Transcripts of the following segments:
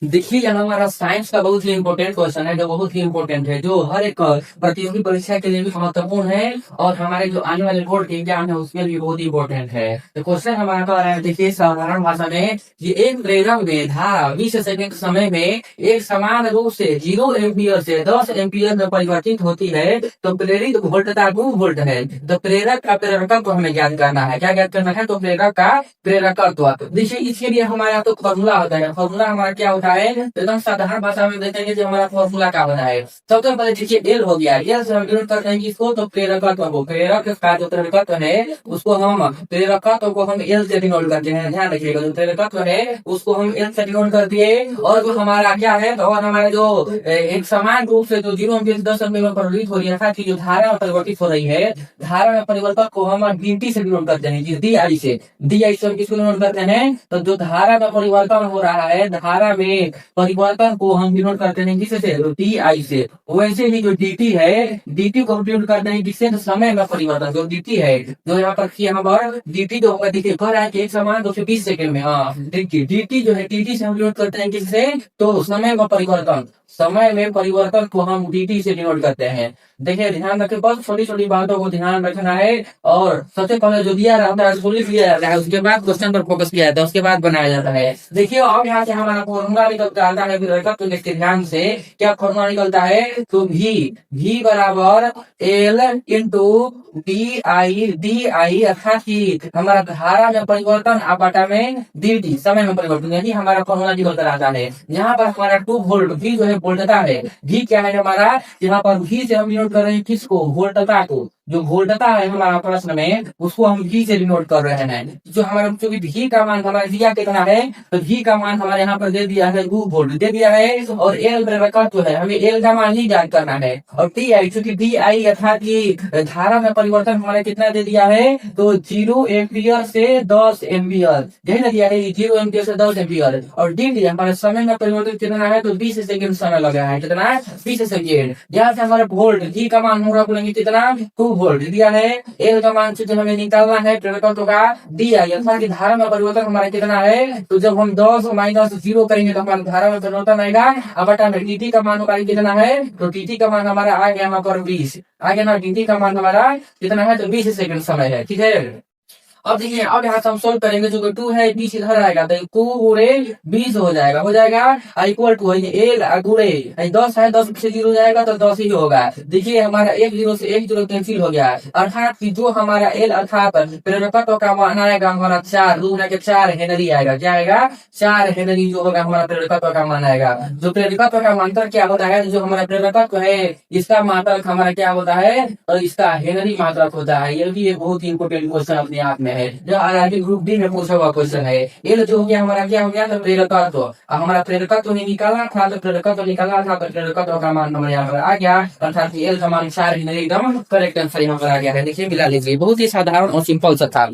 देखिए यहाँ हमारा साइंस का बहुत ही इम्पोर्टेंट क्वेश्चन है, जो बहुत ही इम्पोर्टेंट है, जो हर एक प्रतियोगी परीक्षा के लिए भी महत्वपूर्ण है और हमारे जो आने वाले बोर्ड के एग्जाम है उसके लिए भी बहुत ही इम्पोर्टेंट है। तो क्वेश्चन हमारा कह रहा है, देखिए साधारण भाषा में, कि एक प्रेरक में धारा 20 सेकंड समय में एक समान रूप से 0 एम्पियर से 10 एम्पियर में परिवर्तित होती है, तो प्रेरित वोल्टता 2 वोल्ट है। तो प्रेरक का प्रेरकत्व हमें ज्ञात करना है। क्या ज्ञात करना है? तो प्रेरक का प्रेरकत्व। देखिए इसके लिए हमारा तो फॉर्मूला होता है। फॉर्मूला हमारा क्या होता है? एकदम साधारण भाषा में देखेंगे जो हमारा फॉर्मूला क्या बना है। सबसे पहले देखिए एल हो गया। एल से हम डिनोट करते हैं किसको? तो प्रेरकत्व को। प्रेरक का जो प्रेरकत्व है उसको हम प्रेरकत्व को हम एल से डिनोट करते हैं। ध्यान रखिएगा, जो प्रेरकत्व है उसको हम एल से डिनोट कर दिए। और जो हमारा क्या है, और हमारे जो एक समान रूप से जो 0 एम्पियर से 10 एम्पियर में परिवर्तित हो रही है, अर्थात जो धारा में परिवर्तित हो रही है, धारा में परिवर्तन को हम dt से डिनोट करते हैं। डी आई से हम किसको डिनोट करते हैं? तो जो धारा में परिवर्तन हो रहा है, धारा में परिवर्तन को हम डिनोट करते हैं किससे? तो टी आई से। वैसे ही जो dt है, dt को हम डिनोट करते हैं किससे? तो समय में परिवर्तन जो dt है, जो यहाँ पर dt जो होगा, देखिए कह रहा है कि एक समान 220 सेकंड में। हाँ देखिए dt जो है, dt से हम डिनोट करते हैं किससे? तो समय में परिवर्तन, समय में परिवर्तन को हम dt से डिनोट करते हैं। देखिए ध्यान रखें, बस छोटी छोटी बातों को ध्यान रखना है। और सबसे पहले जो दिया रहता है उसको लिख लिया जाता है, उसके बाद क्वेश्चन पर फोकस किया जाता है, उसके बाद बनाया जाता है। देखिए अब यहाँ से हमारा फॉर्मूला निकलता है, तो देखते ध्यान से क्या फॉर्मूला निकलता है। तो v बराबर एल इंटू डी आई, अर्थात कि हमारा धारा में परिवर्तन बटा में dt समय में परिवर्तन, यही हमारा फॉर्मूला निकलता रहता है। यहाँ पर हमारा 2 वोल्ट, v जो है वोल्टता है। v क्या है हमारा? यहाँ पर v से हम डिनोट कर रहे हैं किसको? वोल्टता को। जो वोल्टता है हमारा प्रश्न में, उसको हम v से डिनोट कर रहे हैं। जो हमारा चूंकि v का मान हमारा दिया कितना है, तो v का मान हमारे यहाँ पर दे दिया है 2 वोल्ट दे दिया है। और एल प्रेरकत्व है, हमें एल का मान ही ज्ञात करना है। और टी आई, चूंकि डी आई अर्थात की धारा में परिवर्तन हमारे कितना दे दिया है, तो 0 एम्पियर से 10 एम्पियर, यही ना दिया है, 0 एम्पियर से 10 एम्पियर। और डी हमारे समय में परिवर्तन कितना है? तो 20 सेकंड समय लगा है। कितना? 20 सेकंड। यहाँ से हमारे वोल्ट, v का मान होगा बोलेंगे कितना? 2 वोल्ट दिया है। एल का मान से हमें निकालना है प्रेरकत्व का डी आई, अर्थात की धारा में परिवर्तन हमारा कितना है। तो जब हम 10 माइनस 0 करेंगे तो हमारा धारा में परिवर्तन आएगा। अब बटा में dt का मान हमारा कितना है? तो dt का मान हमारा आ गया यहाँ पर 20 आ गया ना। dt का मान हमारा कितना है? तो 20 सेकंड समय है। ठीक है, अब देखिए अब यहाँ से हम सोल्व करेंगे। जो 2 है 20 इधर आएगा, तो 2 गुणे 20 हो जाएगा इक्वल टू एल गुणे 10 है, 10 से 0 जाएगा तो 10 ही होगा। देखिए हमारा 1 0 से 1 0 कैंसिल हो गया, अर्थात कि जो हमारा एल अर्थात प्रेरकत्व का मान आएगा हमारा 4, 2 के 4 हेनरी आएगा। क्या आएगा? 4 हेनरी जो होगा हमारा प्रेरकत्व का मान आएगा। जो प्रेरकत्व का मात्रक क्या होता है? जो हमारा प्रेरकत्व है इसका मात्रक हमारा क्या होता है? और इसका हेनरी मात्रक होता है। ये भी एक बहुत ही इंपोर्टेंट क्वेश्चन अपने आप में है, जो आरआरबी ग्रुप डी में पूछा हुआ क्वेश्चन है। ये जो हो गया हमारा क्या हो गया? तो प्रेरकत्व। हमारा प्रेरकत्व नहीं निकाला था, तो प्रेरकत्व निकाला था, तो प्रेरकत्व का मान हमारे यहाँ पर आ गया, अर्थात एल का मान 4 ही नहीं, एकदम करेक्ट आंसर यहाँ पर आ गया है। देखिए मिला लीजिए, बहुत ही साधारण और सिंपल सा था।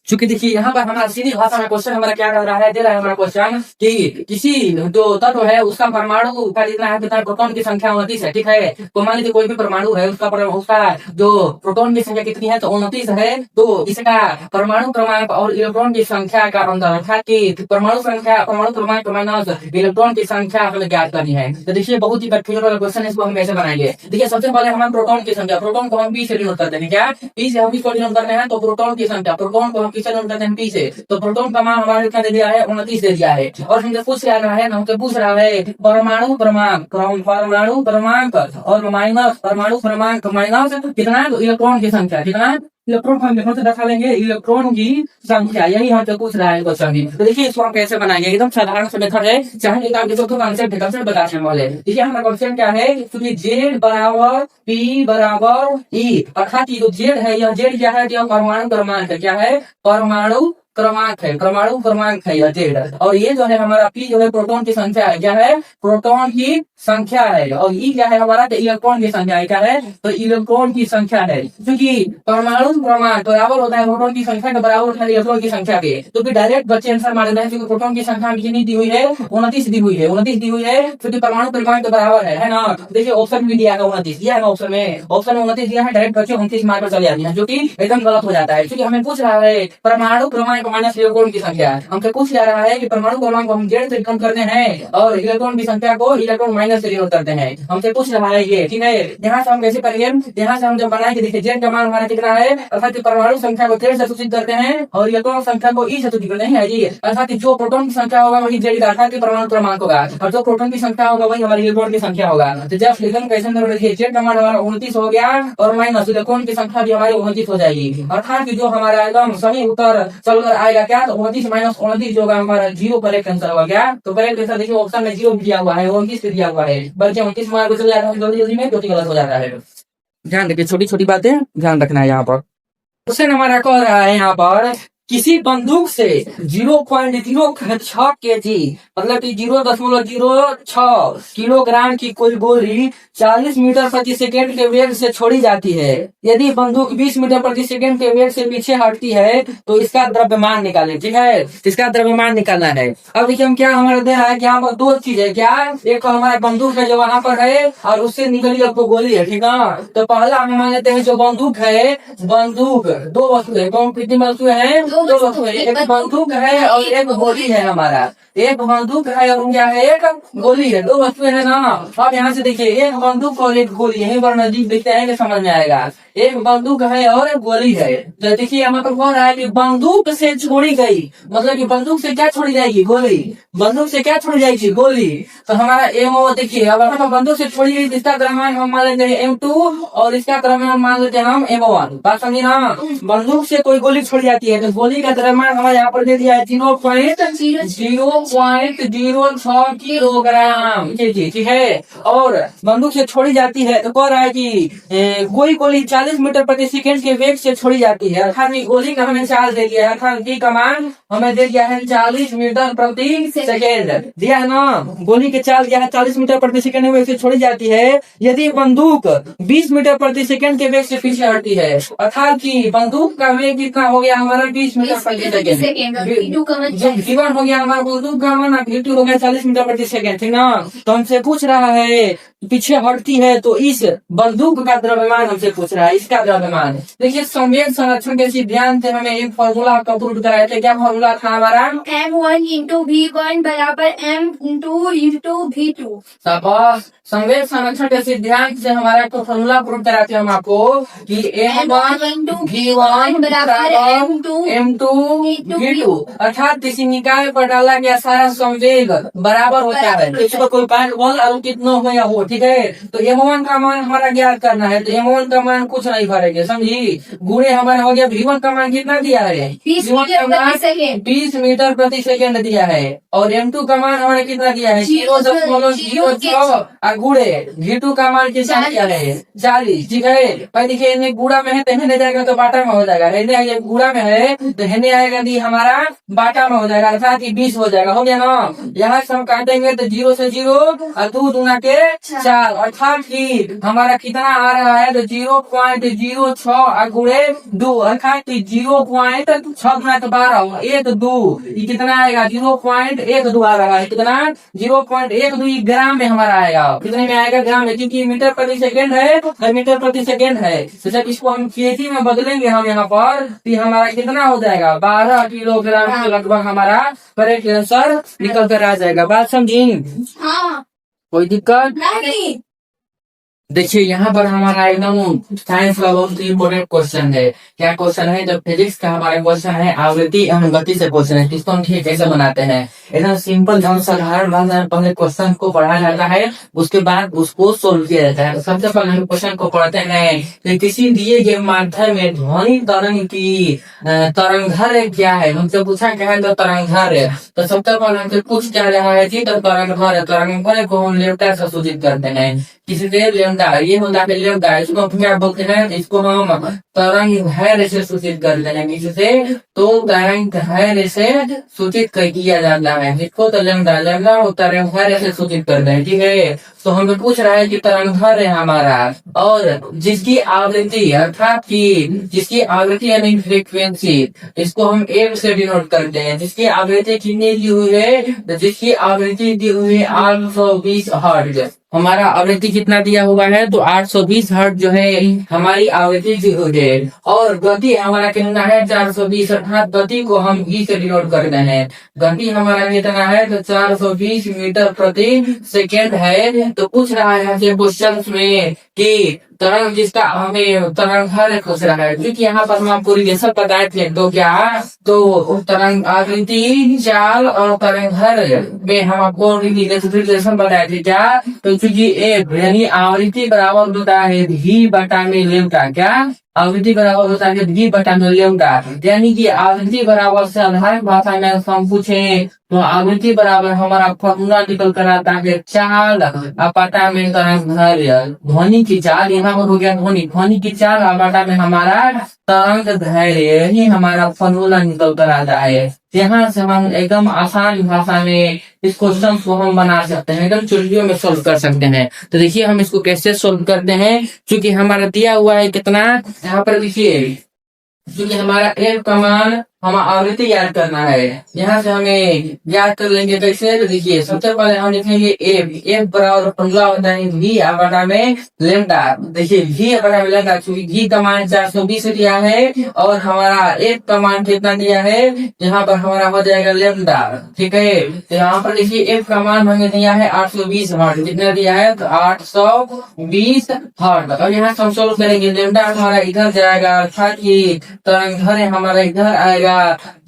चूंकि देखिए यहाँ पर हमारा सीधी भाषा में क्वेश्चन हमारा क्या कर रहा है, दे रहा है हमारा क्वेश्चन कि किसी जो तत्व है उसका परमाणु का जितना है कितना प्रोटॉन की संख्या 29 है। ठीक है, तो मान लीजिए कोई भी परमाणु है उसका जो प्रोटॉन की संख्या कितनी है? तो 29 है। तो इसका परमाणु क्रमांक और इलेक्ट्रॉन की संख्या का अंतर, अर्थात की परमाणु क्रमांक माइनस इलेक्ट्रॉन की संख्या हमें ज्ञात करनी है। तो देखिए बहुत ही कंफ्यूजन वाला क्वेश्चन है, इसको हम कैसे बनाएंगे। देखिए सबसे पहले हमारे प्रोटॉन की संख्या, प्रोटॉन को हम पी से डिनोट करते हैं। क्या पी से हम इसको डिनोट करते हैं? तो प्रोटॉन की संख्या, प्रोटॉन को हम किससे डिनोट करते हैं? पी से। तो प्रोटॉन का मान हमारे क्या दे दिया है? 29 दे दिया है। और हमसे पूछ रहा है, हमसे पूछ रहा है परमाणु क्रमांक और माइनस परमाणु क्रमांक माइनस कितना? तो इलेक्ट्रॉन की संख्या कितना? इलेक्ट्रॉन हम यहाँ से दर्शा लेंगे इलेक्ट्रॉन की संख्या, यही यहाँ पे पूछ रहा है क्वेश्चन। तो देखिए इसको हम कैसे बनाएंगे, एकदम साधारण सा मेथड है, चाहे आप देखो तो कंसेप्ट बताने वाले। देखिए हमारा क्वेश्चन क्या है, क्योंकि जेड बराबर पी बराबर ई, अर्थात ये जो जेड है, यह जेड क्या है? यह परमाणु क्रमांक है। क्या है? परमाणु क्रमांक है यह जेड। और ये जो है हमारा पी जो है प्रोटॉन की संख्या है। क्या है? प्रोटॉन की संख्या है। और ई क्या है हमारा? तो इलेक्ट्रॉन की संख्या है। क्या है? तो इलेक्ट्रॉन की संख्या है। क्योंकि परमाणु क्रमांक बराबर होता है प्रोटॉन की संख्या के बराबर होता है इलेक्ट्रॉन की संख्या के। तो फिर डायरेक्ट बच्चे आंसर मार देना है, क्योंकि प्रोटॉन की संख्या कितनी दी हुई है? 29 दी हुई है, क्योंकि परमाणु क्रमांक के बराबर है ना। देखिए ऑप्शन भी दिया है 29 दिया है, ऑप्शन में 29 दिया है, डायरेक्ट बच्चे 29 मार कर चले जाते हैं, जो कि एकदम गलत हो जाता है। क्योंकि हमें पूछ रहा है परमाणु क्रमांक क्रमांक माइनस इलेक्ट्रॉन की संख्या। हमसे पूछ जा रहा है कि परमाणु क्रमांक को हम जेड से कम करते हैं और इलेक्ट्रॉन की संख्या को इलेक्ट्रॉन माइनस से डिनोट करते हैं। हमसे पूछ रहा है ये, ठीक है। यहाँ से हम कैसे करेंगे, यहाँ से हम जब बनाएंगे, देखिए जेड का मान हमारा कितना है, अर्थात परमाणु संख्या को जेड से सूचित करते हैं और इलेक्ट्रॉन संख्या को ई से सूचित करते हैं जी। अर्थात जो प्रोटॉन की संख्या होगा वही जेड का अर्थात परमाणु क्रमांक होगा और जो प्रोटॉन की संख्या होगा वही हमारी इलेक्ट्रॉन की संख्या होगा। तो जब लिखन कैसे करोगे, देखिए जेड का मान हमारा 29 हो गया और माइनस इलेक्ट्रॉन की संख्या भी हमारी 29 हो जाएगी। अर्थात कि जो हमारा एकदम सही उत्तर चलकर आएगा क्या, तो 29 माइनस 29 जो होगा हमारा 0 करेक्ट आंसर होगा क्या। तो करेक्ट आंसर देखिए ऑप्शन में 0 दिया हुआ है, 29 दिया हुआ है, बल्कि 29 मार्क को चल जाता है जल्दी जल्दी में, जो कि गलत हो जाता है। ध्यान रखिए, छोटी छोटी बातें ध्यान रखना है यहाँ पर। क्वेश्चन हमारा कह रहा है यहाँ पर, किसी बंदूक से 0.06 kg मतलब कि 0.06 किलोग्राम की कोई गोली 40 मीटर प्रति सेकेंड के वेग से छोड़ी जाती है। यदि बंदूक 20 मीटर प्रति सेकेंड के वेग से पीछे हटती है तो इसका द्रव्यमान निकालें, ठीक है। इसका द्रव्यमान निकालना है। अब देखिए हम क्या हमारा दे रहा है कि यहाँ पर दो चीज है क्या, एक तो हमारा बंदूक है जो वहां पर है और उससे निकली आपको गोली है, ठीक है। तो पहला हम मान लेते हैं जो बंदूक है, बंदूक दो वस्तु है, कौन कितनी वस्तु है, दो वस्तु है, एक बंदूक है और एक गोली है हमारा, एक बंदूक है और क्या है, एक गोली है, दो वस्तु है ना। अब यहाँ से देखिए एक बंदूक और एक गोली, यहीं पर नजदीक देखते हैं कि समझ में आएगा। एक बंदूक है और एक गोली है। तो देखिए यहाँ पर कौन रहा है कि बंदूक से छोड़ी गई, मतलब कि बंदूक से क्या छोड़ी जाएगी, गोली। बंदूक से क्या छोड़ी जाएगी, गोली। तो हमारा एमओ देखिए, अब बंदूक से छोड़ी गई इसका द्रव्यमान हम मान लेते हैं M2 और इसका द्रव्यमान मान लेते हैं हम M1। बात समझी ना। बंदूक से कोई गोली छोड़ी जाती है तो गोली का द्रव्यमान हमारे यहाँ पर दे दिया है 0.06 किलोग्राम, ठीक है। और बंदूक से छोड़ी जाती है तो कह रहा है कि कोई गोली 40 मीटर प्रति सेकंड के वेग से छोड़ी जाती है। अर्थात गोली का हमें चार्ज दे दिया है, अर्थात डी का मान हमें दे दिया है 40 मीटर प्रति सेकंड दिया है ना। गोली के चार्ज दिया है 40 मीटर प्रति सेकंड के वेग से छोड़ी जाती है। यदि बंदूक 20 मीटर प्रति सेकंड के वेग से पीछे हटती है, अर्थात कि बंदूक का वेग कितना हो गया हमारा 20 मीटर प्रति सेकंड, जीवन हो गया हमारा बंदूक का मान V2 हो गया 40 मीटर प्रति सेकंड, ठीक ना। तो हमसे पूछ रहा है पीछे हटती है तो इस बंदूक का द्रव्यमान हमसे पूछ रहा है, इसका द्रव्यमान। देखिए संवेग संरक्षण के सिद्धांत से हमें एक फॉर्मूला आपका प्रूव कराया था। क्या फॉर्मूला था हमारा, M1 × V1 बराबर M × V2। संवेग संरक्षण के सिद्धांत से हमारा एक फॉर्मूला प्रूव कराते हैं हम आपको कि M1 × V1 बराबर M2 V2। अर्थात किसी निकाय पर डाला गया सारा संवेग बराबर होता है। तो इसका कोई पॉइंट बोल और कितना हो या हो, ठीक है। तो M1 का मान हमारा ज्ञात करना है, तो M1 का मान कुछ नहीं भरेंगे, समझी। गुणे हमारा हो गया V1 का मान कितना दिया है, 20 मीटर प्रति सेकंड दिया है और M2 का मान हमारा कितना दिया है 0.06 और गुणे V2 का मान कितना दिया है 40, ठीक है। भाई देखिए इन्हें गुड़ा में है तो हिंदे जाएगा तो बाटा में हो जाएगा, हिंदे गुड़ा में है तो हिंदे आएगा दी हमारा बाटा में हो जाएगा, अर्थात 20 हो जाएगा, हो गया ना। यहाँ से हम काटेंगे तो 0 से 0 और 2 दूना के 4, अर्थात कि हमारा कितना आ रहा है तो 0.06 और गुणे 2, अर्थात 0.6 गुना तो 12 1 2, ये कितना आएगा 0.12 आ रहा है, कितना 0.12 ग्राम में हमारा आएगा। कितने में आएगा, ग्राम में, क्योंकि मीटर प्रति सेकंड है, मीटर प्रति सेकंड है। तो जब इसको हम केजी में बदलेंगे हम यहाँ पर तो हमारा कितना हो जाएगा 12 किलोग्राम के लगभग हमारा करेक्ट आंसर निकल कर आ जाएगा। बात समझी, हाँ कोई दिक्कत नहीं। देखिए यहाँ पर हमारा एकदम साइंस का बहुत ही इम्पोर्टेंट क्वेश्चन है। क्या क्वेश्चन है, जब फिजिक्स का हमारा क्वेश्चन है आवृत्ति अनुगति से क्वेश्चन है, इसको हम ठीक कैसे बनाते हैं। एकदम सिंपल जब साधारण भाषा में पहले क्वेश्चन को पढ़ाया जाता है, उसके बाद उसको सोल्व किया जाता है। तो सबसे पहले हम क्वेश्चन को पढ़ते हैं कि किसी दिए गए माध्यम में ध्वनि तरंग की तरंगधर्य क्या है। हमसे पूछा क्या है तो तरंगधर्य। तो सबसे पहले हमसे पूछ क्या रहा है जी, तो तरंगधर्य को हम लेफ्टा से सूचित करते हैं, किसी से लेमडा, ये होता है लेमडा, इसको हम क्या बोलते हैं, इसको हम तरंगधर्य से सूचित करते हैं, किससे तो तरंगधर्य से सूचित किया जाता है, जिसको तो लेमडा तरंगधर्य से सूचित करते हैं, ठीक है। तो हमें पूछ रहा है कि तरंगधर्य है हमारा और जिसकी आवृत्ति अर्थात की जिसकी आवृत्ति यानी फ्रीक्वेंसी, इसको हम एम से डिनोट करते हैं। जिसकी आवृत्ति कितनी दी हुई है, तो जिसकी आवृत्ति दी हुई है 820 हर्ट्ज, हमारा आवृत्ति कितना दिया हुआ है, तो 820 हर्ट्ज जो है हमारी आवृत्ति दी हुई है। और गति हमारा कितना है, 420, अर्थात गति को हम ई से डिनोट करते हैं। गति हमारा कितना है, तो 420 मीटर प्रति सेकेंड है। तो पूछ रहा है हमसे क्वेश्चन में कि तरंग जिसका हमें तरंग हर पूछ रहा है, क्योंकि यहाँ पर हम आपको रिलेशन बताए थे। तो क्या, तो तरंग आवृत्ति, चाल और तरंग हर में हम आपको रिलेशन बताए थे। क्या, तो चूंकि एफ यानी आवृत्ति बराबर होता है भी बटा में लेमटा। क्या, आवृत्ति बराबर होता है भी बटा में लेमटा, यानी कि आवृत्ति बराबर साधारण भाषा में हम पूछे तो आवृत्ति बराबर हमारा फॉर्मूला निकल कर आता है चाल बटा में तरंग दैर्घ्य। ध्वनि की चाल यहाँ पर हो गया, ध्वनि की चाल बटा में हमारा तरंग दैर्घ्य ही हमारा फॉर्मूला निकल कर आता है। यहाँ से हम एकदम आसान भाषा में इस क्वेश्चन को हम बना सकते हैं, एकदम चुटकियों में सोल्व कर सकते हैं। तो देखिए हम इसको कैसे सोल्व करते हैं, क्योंकि हमारा दिया हुआ है कितना, यहाँ पर देखिए क्योंकि हमारा एफ का मान हमें आवृत्ति याद करना है। यहाँ से हमें याद कर लेंगे कैसे, तो देखिए सबसे पहले हम लिखेंगे एफ बराबर फॉर्मूला होता है वी बटा में लेमडा। देखिए वी बटा में लेमडा, क्योंकि वी का मान 420 दिया है और हमारा एफ का मान कितना दिया है, यहाँ पर हमारा हो जाएगा लेमडा। ठीक है, तो यहाँ पर देखिए एफ का मान हमें दिया है 820 हर्ट्ज। कितना दिया है, तो 820 हर्ट्ज। और यहाँ से हम सोल्व करेंगे, लेमडा हमारा इधर जाएगा, अर्थात कि तरंग दैर्घ्य हमारा इधर आएगा।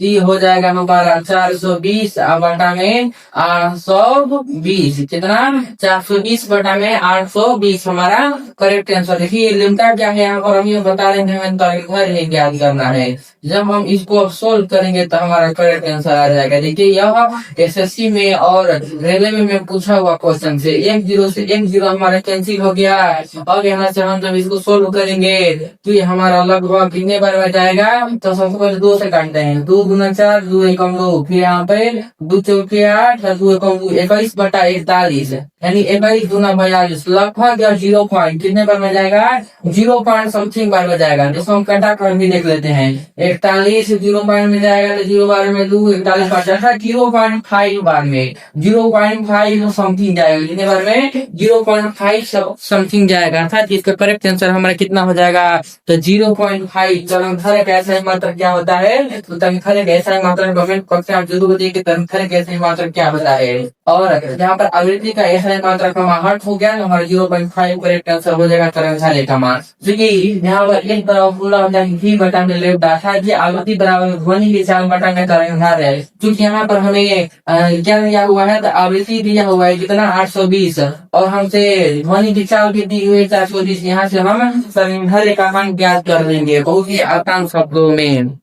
ये हो जाएगा हमारा 420 बटा में 820। कितना, 420 बटा में 820 हमारा करेक्ट आंसर। देखिए लिमटा क्या है, और हम ये बता रहे हैं हमें तरंग ज्ञात करना है। जब हम इसको सोल्व करेंगे तो हमारा करेक्ट आंसर आ जाएगा। देखिए यह एसएससी में और रेलवे में पूछा हुआ क्वेश्चन से 1-0 से 1-0 हमारा कैंसिल हो गया। और यहाँ से हम जब इसको सोल्व करेंगे तो ये हमारा लगभग कितने बार में जाएगा, तो सबसे पहले 2 से काटते हैं। 2 गुना 4, 2 एकम 2, फिर यहाँ पे 2 चौके 8, 2 एकम 2, 21 बटा 41, यानी 21 दूना 42, लगभग 0 पॉइंट कितने बार में जाएगा, 0 पॉइंट समथिंग बार में जाएगा। जिसको हम कटा कर भी देख लेते हैं। 41 0 पॉइंट में जाएगा, तो 0 बार में 2, 41 बार जाएगा, 0.5 बार में 0.5 समथिंग जाएगा। कितने बार में, 0.5 समथिंग जाएगा। अर्थात इसका करेक्ट आंसर हमारा कितना हो जाएगा, तो 0.5। तरंग दैर्घ्य का ऐसा मात्रक क्या होता है, तो तरंग दैर्घ्य का ऐसा मात्रक कमेंट करके आप जरूर बताइए कि तरंग दैर्घ्य का ऐसा मात्रक क्या होता है। और यहाँ पर आवृत्ति का ऐसा मात्रक का मान हर्ट्ज हो गया, तो हमारा 0.5 करेक्ट आंसर हो जाएगा तरंग दैर्घ्य का मान। देखिए यहाँ पर एक फॉर्मूला होता है v बटा में लेमडा, अर्थात ये आवृत्ति बराबर ध्वनि की चाल बटा में तरंग दैर्घ्य है। क्योंकि यहाँ पर हमें क्या दिया हुआ है, तो आवृत्ति दिया हुआ है कितना, 820, और हमसे ध्वनि की चाल भी दी हुई है 420। यहाँ से हम तरंग दैर्घ्य का मान ज्ञात कर लेंगे बहुत ही आसान शब्दों में।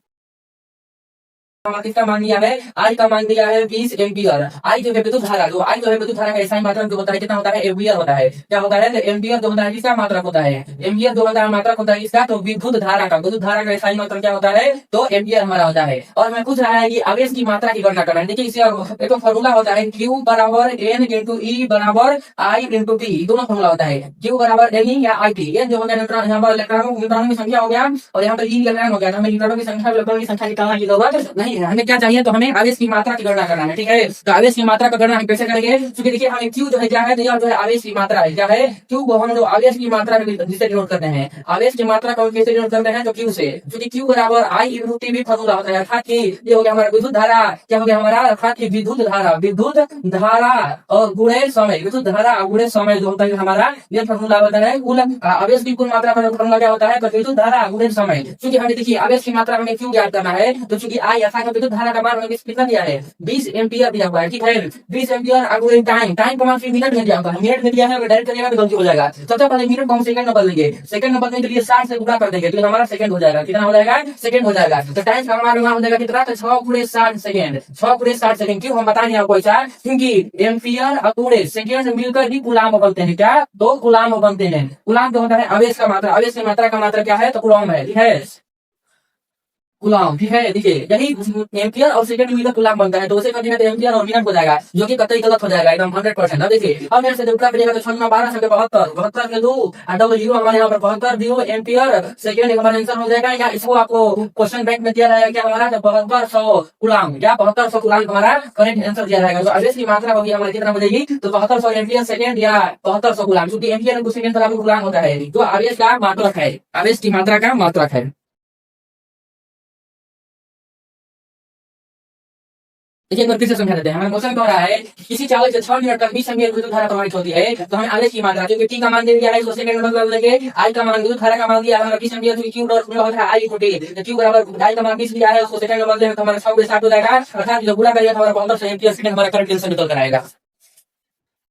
किसका मान दिया है, आई का मान दिया है 20 एम्पियर। आई जो है विद्युत धारा, जो आई जो है विद्युत धारा का ऐसा मात्रक जो होता है कितना होता है, एम्पियर होता है। क्या होता है, एम्पियर जो होता है किसका मात्रक होता है, एम्पियर जो होता है मात्रक होता है इसका, तो विद्युत धारा का ऐसा मात्रक क्या होता है, तो एम्पियर हमारा होता है। और मैं पूछ रहा है कि आवेश की मात्रा की गणना करना है। देखिए इसका एक फॉर्मूला होता है Q बराबर N इंटू E बराबर I इंटू T, दोनों फॉर्मूला होता है। Q बराबर N या IT, N जो हो गया न्यूट्रॉन, यहाँ पर इलेक्ट्रॉनों की संख्या हो गया, और यहाँ पर E इलेक्ट्रॉन हो गया। हमें न्यूट्रॉनों की संख्या, इलेक्ट्रॉनों की संख्या निकालने की जरूरत नहीं है। हमें क्या चाहिए, तो हमें आवेश की मात्रा की गणना करना है। ठीक है, तो आवेश की मात्रा का गणना हम कैसे करेंगे, क्योंकि देखिए हमें Q जो है क्या है, यह जो है आवेश की मात्रा है। क्या है, Q को हम जो आवेश की मात्रा जिसे डिनोट करते हैं, आवेश की मात्रा को कैसे डिनोट करते हैं, तो Q से, क्योंकि Q बराबर I इंटू T भी फॉर्मूला होता है। अर्थात कि ये हो गया हमारा विद्युत धारा, क्या हो गया हमारा, अर्थात कि विद्युत धारा और गुणे समय, विद्युत धारा और गुणे समय जो होता है हमारा, ये फॉर्मूला होता है कुल आवेश की कुल मात्रा का फॉर्मूला क्या होता है, तो विद्युत धारा गुणे समय। क्योंकि हमें देखिए आवेश की मात्रा हमें Q ज्ञात करना है, तो चूंकि I अर्थात विद्युत धारा का मान हमें कितना दिया है, 20 एम्पियर दिया हुआ है। ठीक है, 20 एम्पियर अगले टाइम का मान फिर मिनट में दिया होगा, मिनट में दिया है, अगर डायरेक्ट करिएगा तो गलती हो जाएगा। सबसे पहले मिनट को हम सेकंड में बदलेंगे, सेकंड में बदलने के लिए 60 से गुणा कर देंगे, तो हमारा सेकंड हो जाएगा। कितना हो जाएगा, सेकंड हो जाएगा। तो टाइम का हमारा हो जाएगा कितना, तो 6 गुणे 60 सेकंड, 6 गुणे 60 सेकंड। क्यों हम बता रहे हैं आपको ऐसा, क्योंकि एम्पियर और गुणे सेकंड मिलकर ही कूलाम बनते हैं। क्या, तो कूलाम बनते हैं। कूलाम जो होता है आवेश का मात्रा, आवेश की मात्रा का मात्रा क्या है, तो कूलाम है। ठीक है, कूलम, ठीक है। देखिए यही एम्पियर और सेकंड में कूलम बनता है, तो उसे करने में तो एम्पियर और मिनट हो जाएगा, जो कि कतई गलत हो जाएगा एकदम 100%। अब देखिए अब मेरे से दूसरा पड़ेगा तो 6 12 से 72 72 के 2 और डबल जीरो हमारे यहाँ पर 72 जीरो एम्पियर सेकंड हमारा आंसर हो जाएगा। या इसको आपको क्वेश्चन बैंक में दिया रहेगा क्या हमारा 7200 कूलम या 7200 कूलम हमारा करेक्ट आंसर दिया रहेगा। तो आवेश की मात्रा होगी हमारी कितना हो जाएगी, तो 7200 एम्पियर सेकंड या 7200 कूलम, क्योंकि एम्पियर को सेकंड बराबर कूलम होता है, जो आवेश का मात्रक है, आवेश की मात्रा का मात्रक है। देखिए एक बार फिर से समझा देते हैं। हमारा क्वेश्चन कह रहा है किसी चावल से 6 मिनट तक 20 एम्पीयर विद्युत धारा प्रवाहित होती है, तो हमें आवेश की मात्रा, क्योंकि टी का मान दे दिया है, उसको सेकंड में बदल देंगे। आई का मान विद्युत धारा का मान दिया है हमारा 20 एम्पीयर, तो क्यू डॉट में होता है आई इक्वल टू क्यू बराबर आई का मान 20 दिया है, उसको सेकंड में बदल देंगे तो हमारा 6 के साथ हो जाएगा, अर्थात जो गुणा करेगा तो हमारा 7200 एम्पीयर सेकंड हमारा करंट आंसर निकल कर आएगा।